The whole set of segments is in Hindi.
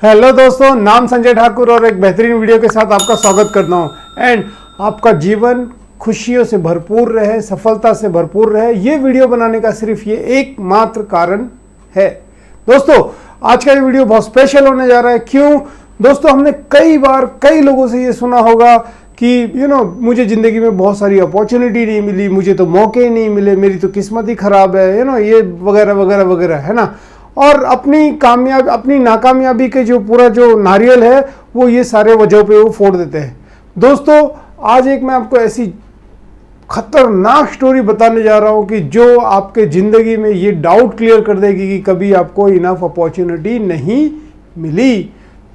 हेलो दोस्तों, नाम संजय ठाकुर और एक बेहतरीन वीडियो के साथ आपका स्वागत करता हूं। एंड आपका जीवन खुशियों से भरपूर रहे, सफलता से भरपूर रहे, ये वीडियो बनाने का सिर्फ ये एकमात्र कारण है। दोस्तों, आज का ये वीडियो बहुत स्पेशल होने जा रहा है। क्यों दोस्तों? हमने कई बार कई लोगों से ये सुना होगा कि मुझे ज़िंदगी में बहुत सारी अपॉर्चुनिटी नहीं मिली, मुझे तो मौके नहीं मिले, मेरी तो किस्मत ही ख़राब है, ये वगैरह वगैरह वगैरह, है ना। और अपनी नाकामयाबी के जो नारियल है वो ये सारे वजहों पे वो फोड़ देते हैं। दोस्तों, आज एक मैं आपको ऐसी खतरनाक स्टोरी बताने जा रहा हूँ कि जो आपके ज़िंदगी में ये डाउट क्लियर कर देगी कि कभी आपको इनफ अपॉर्चुनिटी नहीं मिली।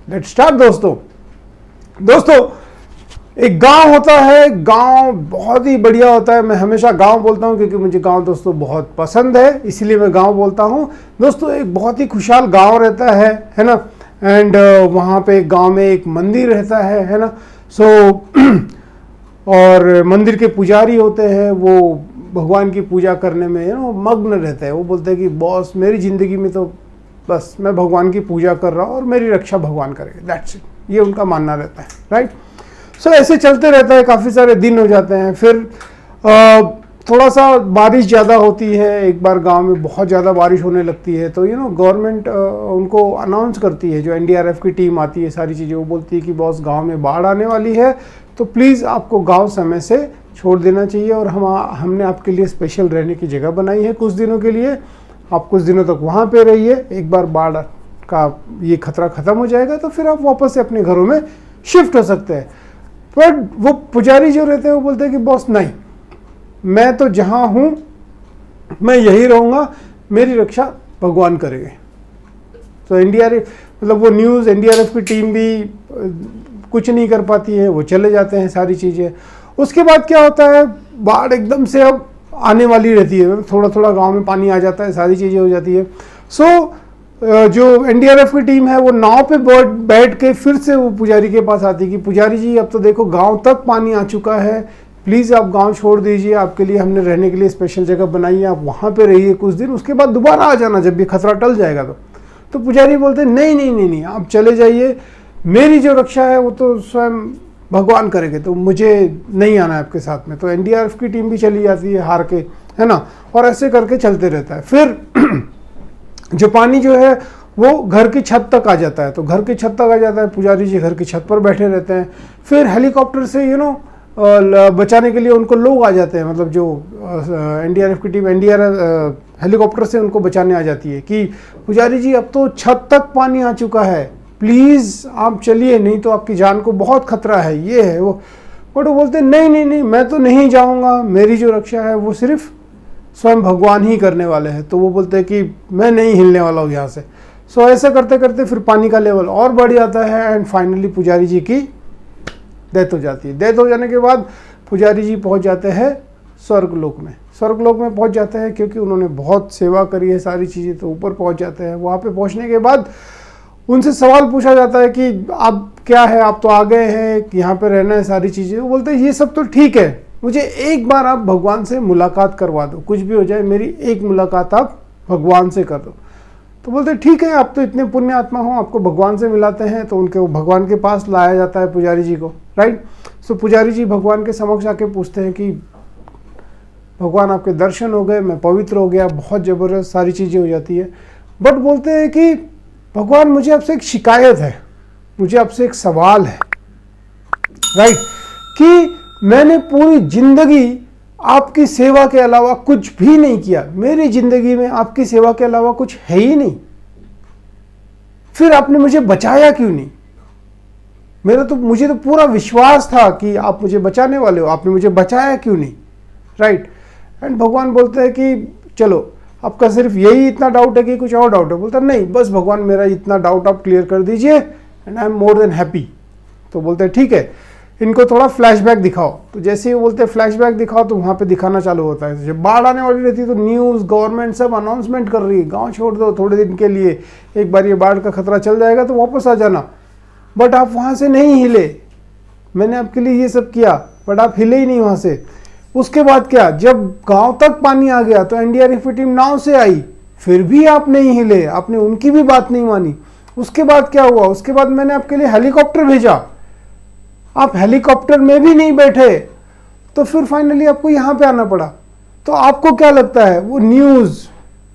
लेट्स स्टार्ट दोस्तों, एक गांव होता है। गांव बहुत ही बढ़िया होता है। मैं हमेशा गांव बोलता हूं क्योंकि मुझे गांव दोस्तों बहुत पसंद है, इसीलिए मैं गांव बोलता हूं। दोस्तों, एक बहुत ही खुशहाल गांव रहता है ना। एंड वहां पे गांव में एक मंदिर रहता है ना। और मंदिर के पुजारी होते हैं, वो भगवान की पूजा करने में मग्न रहते हैं। वो बोलते हैं कि बॉस, मेरी ज़िंदगी में तो बस मैं भगवान की पूजा कर रहा हूँ और मेरी रक्षा भगवान करेगा, दैट्स इट। ये उनका मानना रहता है, राइट। ऐसे चलते रहता है, काफ़ी सारे दिन हो जाते हैं। फिर थोड़ा सा बारिश ज़्यादा होती है। एक बार गांव में बहुत ज़्यादा बारिश होने लगती है, तो गवर्नमेंट उनको अनाउंस करती है, जो एनडीआरएफ की टीम आती है, सारी चीज़ें, वो बोलती है कि बॉस, गांव में बाढ़ आने वाली है, तो प्लीज़ आपको गांव समय से छोड़ देना चाहिए। और हमने आपके लिए स्पेशल रहने की जगह बनाई है कुछ दिनों के लिए, आप कुछ दिनों तक वहाँ पर रहिए। एक बार बाढ़ का ये खतरा ख़त्म हो जाएगा तो फिर आप वापस से अपने घरों में शिफ्ट हो सकते हैं। पर वो पुजारी जो रहते हैं वो बोलते हैं कि बॉस नहीं, मैं तो जहाँ हूँ मैं यही रहूँगा, मेरी रक्षा भगवान करेंगे। तो एनडीआरएफ मतलब वो एनडीआरएफ की टीम भी कुछ नहीं कर पाती है, वो चले जाते हैं सारी चीज़ें। उसके बाद क्या होता है, बाढ़ एकदम से अब आने वाली रहती है, थोड़ा थोड़ा गाँव में पानी आ जाता है, सारी चीज़ें हो जाती है। जो एनडीआरएफ की टीम है वो नाव पे बैठ के फिर से वो पुजारी के पास आती है कि पुजारी जी, अब तो देखो गांव तक पानी आ चुका है, प्लीज़ आप गांव छोड़ दीजिए, आपके लिए हमने रहने के लिए स्पेशल जगह बनाई है, आप वहाँ पे रहिए कुछ दिन, उसके बाद दोबारा आ जाना जब भी खतरा टल जाएगा। तो पुजारी बोलते हैं नहीं नहीं नहीं नहीं, आप चले जाइए, मेरी जो रक्षा है वो तो स्वयं भगवान करेंगे, तो मुझे नहीं आना है आपके साथ में। तो एनडीआरएफ की टीम भी चली जाती है हार के, है ना। और ऐसे करके चलते रहता है। फिर जो पानी जो है वो घर की छत तक आ जाता है। तो घर की छत तक आ जाता है, पुजारी जी घर की छत पर बैठे रहते हैं। फिर हेलीकॉप्टर से बचाने के लिए उनको लोग आ जाते हैं, मतलब जो एनडीआरएफ की टीम एनडीआरएफ हेलीकॉप्टर से उनको बचाने आ जाती है कि पुजारी जी, अब तो छत तक पानी आ चुका है, प्लीज़ आप चलिए, नहीं तो आपकी जान को बहुत खतरा है, ये है वो। बट वो बोलते नहीं नहीं नहीं, मैं तो नहीं जाऊँगा, मेरी जो रक्षा है वो सिर्फ स्वयं भगवान ही करने वाले हैं। तो वो बोलते हैं कि मैं नहीं हिलने वाला हूँ यहाँ से। ऐसा करते करते फिर पानी का लेवल और बढ़ जाता है एंड फाइनली पुजारी जी की डेथ हो जाती है। डेथ हो जाने के बाद पुजारी जी पहुँच जाते हैं स्वर्गलोक में। स्वर्गलोक में पहुँच जाते हैं क्योंकि उन्होंने बहुत सेवा करी है, सारी चीज़ें, तो ऊपर पहुँच जाते हैं। वहाँ पर पहुँचने के बाद उनसे सवाल पूछा जाता है कि अब क्या है, आप तो आ गए हैं, यहाँ पर रहना है, सारी चीज़ें। वो बोलते हैं ये सब तो ठीक है, मुझे एक बार आप भगवान से मुलाकात करवा दो, कुछ भी हो जाए मेरी एक मुलाकात आप भगवान से कर दो। तो बोलते ठीक है, आप तो इतने पुण्य आत्मा हो, आपको भगवान से मिलाते हैं। तो उनके भगवान के पास लाया जाता है पुजारी जी को, राइट। पुजारी जी भगवान के समक्ष आके पूछते हैं कि भगवान, आपके दर्शन हो गए, मैं पवित्र हो गया, बहुत ज़बरदस्त सारी चीज़ें हो जाती है। बट बोलते हैं कि भगवान, मुझे आपसे एक शिकायत है, मुझे आपसे एक सवाल है, राइट, कि मैंने पूरी जिंदगी आपकी सेवा के अलावा कुछ भी नहीं किया, मेरी जिंदगी में आपकी सेवा के अलावा कुछ है ही नहीं, फिर आपने मुझे बचाया क्यों नहीं? मुझे तो पूरा विश्वास था कि आप मुझे बचाने वाले हो, आपने मुझे बचाया क्यों नहीं, राइट। एंड भगवान बोलते हैं कि चलो, आपका सिर्फ यही इतना डाउट है कि कुछ और डाउट है? बोलता नहीं, बस भगवान, मेरा इतना डाउट आप क्लियर कर दीजिए and I am more than happy. तो बोलते हैं ठीक है, इनको थोड़ा फ्लैशबैक दिखाओ। तो जैसे ही बोलते हैं फ्लैशबैक दिखाओ, तो वहाँ पे दिखाना चालू होता है। जब बाढ़ आने वाली रहती है तो न्यूज़, गवर्नमेंट सब अनाउंसमेंट कर रही है, गांव छोड़ दो थोड़े दिन के लिए, एक बार ये बाढ़ का खतरा चल जाएगा तो वापस आ जाना। बट आप वहाँ से नहीं हिले, मैंने आपके लिए ये सब किया, बट आप हिले ही नहीं वहाँ से। उसके बाद क्या, जब गाँव तक पानी आ गया तो एनडीआरएफ की टीम नाव से आई, फिर भी आप नहीं हिले, आपने उनकी भी बात नहीं मानी। उसके बाद क्या हुआ, उसके बाद मैंने आपके लिए हेलीकॉप्टर भेजा, आप हेलीकॉप्टर में भी नहीं बैठे, तो फिर फाइनली आपको यहाँ पे आना पड़ा। तो आपको क्या लगता है वो न्यूज़,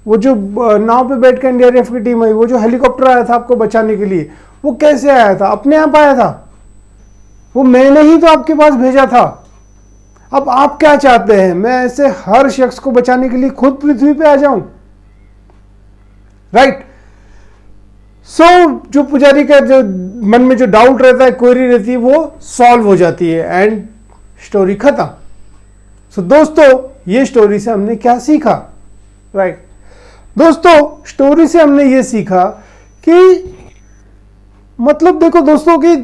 वो जो नाव पे बैठ के एनडीआरएफ की टीम आई, वो जो हेलीकॉप्टर आया था आपको बचाने के लिए, वो कैसे आया था? अपने आप आया था, वो मैंने ही तो आपके पास भेजा था। अब आप क्या चाहते हैं, मैं ऐसे हर शख्स को बचाने के लिए खुद पृथ्वी पे आ जाऊं? राइट। सो जो पुजारी का जो मन में जो डाउट रहता है, क्वेरी रहती है, वो सॉल्व हो जाती है एंड स्टोरी खत्म। सो दोस्तों, ये स्टोरी से हमने क्या सीखा? राइट दोस्तों, स्टोरी से हमने ये सीखा कि मतलब देखो दोस्तों कि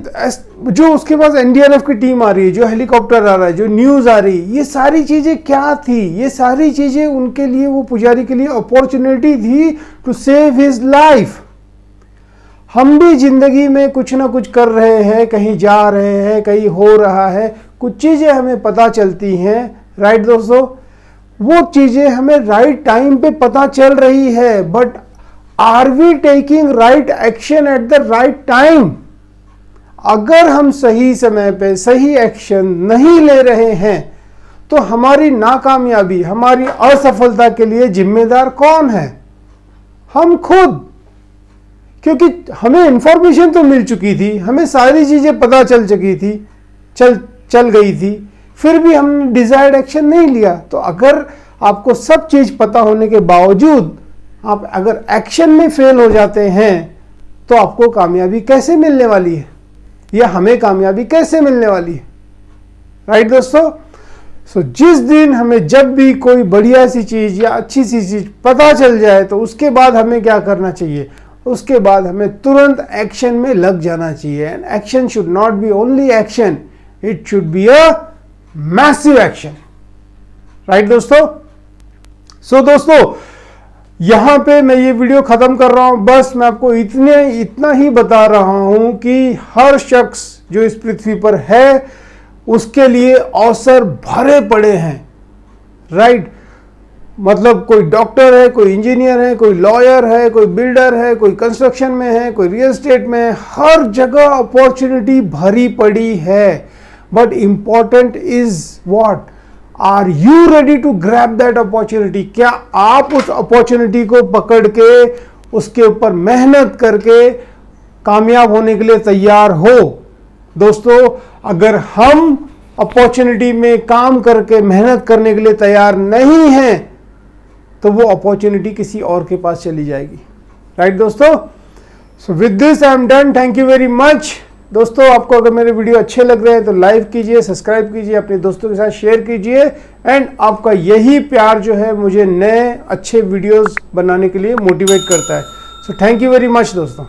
जो उसके पास एनडीआरएफ की टीम आ रही है, जो हेलीकॉप्टर आ रहा है, जो न्यूज़ आ रही है, ये सारी चीज़ें क्या थी? ये सारी चीज़ें उनके लिए, वो पुजारी के लिए अपॉर्चुनिटी थी टू सेव हिज लाइफ। हम भी जिंदगी में कुछ ना कुछ कर रहे हैं, कहीं जा रहे हैं, कहीं हो रहा है, कुछ चीज़ें हमें पता चलती हैं। राइट दोस्तों, वो चीज़ें हमें राइट टाइम पे पता चल रही है, but are we taking right action at the right time? अगर हम सही समय पे सही एक्शन नहीं ले रहे हैं तो हमारी नाकामयाबी, हमारी असफलता के लिए जिम्मेदार कौन है? हम खुद। क्योंकि हमें इंफॉर्मेशन तो मिल चुकी थी, हमें सारी चीजें पता चल चुकी थी, चल गई थी, फिर भी हमने डिजायर्ड एक्शन नहीं लिया। तो अगर आपको सब चीज पता होने के बावजूद आप अगर एक्शन में फेल हो जाते हैं तो आपको कामयाबी कैसे मिलने वाली है, या हमें कामयाबी कैसे मिलने वाली है? राइट दोस्तों, सो जिस दिन हमें जब भी कोई बढ़िया सी चीज या अच्छी सी चीज पता चल जाए तो उसके बाद हमें क्या करना चाहिए? उसके बाद हमें तुरंत एक्शन में लग जाना चाहिए। And action should not be only action, it should be a massive action. Right दोस्तों, सो दोस्तों यहां पे मैं ये वीडियो खत्म कर रहा हूं। बस मैं आपको इतना ही बता रहा हूं कि हर शख्स जो इस पृथ्वी पर है उसके लिए अवसर भरे पड़े हैं। राइट, मतलब कोई डॉक्टर है, कोई इंजीनियर है, कोई लॉयर है, कोई बिल्डर है, कोई कंस्ट्रक्शन में है, कोई रियल एस्टेट में है, हर जगह अपॉर्चुनिटी भरी पड़ी है। But important is what? Are you ready to grab that opportunity? क्या आप उस अपॉर्चुनिटी को पकड़ के उसके ऊपर मेहनत करके कामयाब होने के लिए तैयार हो? दोस्तों, अगर हम अपॉर्चुनिटी में काम करके मेहनत करने के लिए तैयार नहीं हैं तो वो अपॉर्चुनिटी किसी और के पास चली जाएगी। राइट दोस्तों, so with this I am done. Thank you very much. दोस्तों, आपको अगर मेरे वीडियो अच्छे लग रहे हैं तो लाइक कीजिए, सब्सक्राइब कीजिए, अपने दोस्तों के साथ शेयर कीजिए। एंड आपका यही प्यार जो है मुझे नए अच्छे वीडियोस बनाने के लिए मोटिवेट करता है। So thank you very much दोस्तों।